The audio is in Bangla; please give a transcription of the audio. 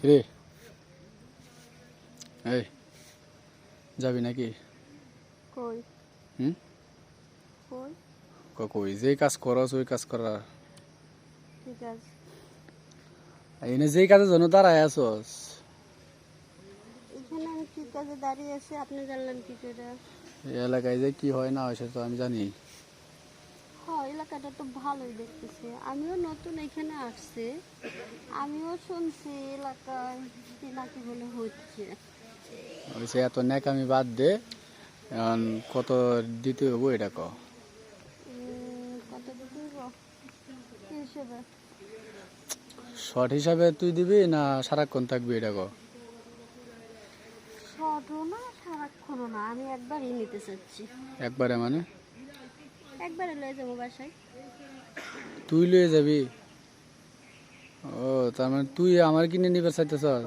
রে এই যাবি নাকি? কই হুম কই কই যে কাজ করস ওই কাজ করার ঠিক আছে এনে যেই কাজের জন্য দাঁড়ায় আছস এখানে আমি কি কাজে দাঁড়িয়ে আছি আপনি জানলেন কি করে? এই এলাকায় যে কি হয় না হয় সেটা তো আমি জানি। হ্যাঁ এলাকাটা তো ভালোই দেখতেছি, আমিও নতুন এখানে আসছি, আমিও শুনছি এলাকায় কি না কি বলে হচ্ছে। ওইসে এত ন্যাকামি বাদ দে, এখন কত দিতে হবো এটা ক। কত দিতে হইব কি হিসেবে? শর্ট হিসাবে তুই দিবি না সারাক্ষণ থাকবি এটা ক। শর্টও না সারাক্ষণও না, আমি একবারই নিতে চাচ্ছি। একবারে মানে? একবারে লয়ে যাবো বাসায়। তুই লয়ে যাবি? ও তার মানে তুই আমার কিনে নিবে চাইতেছস?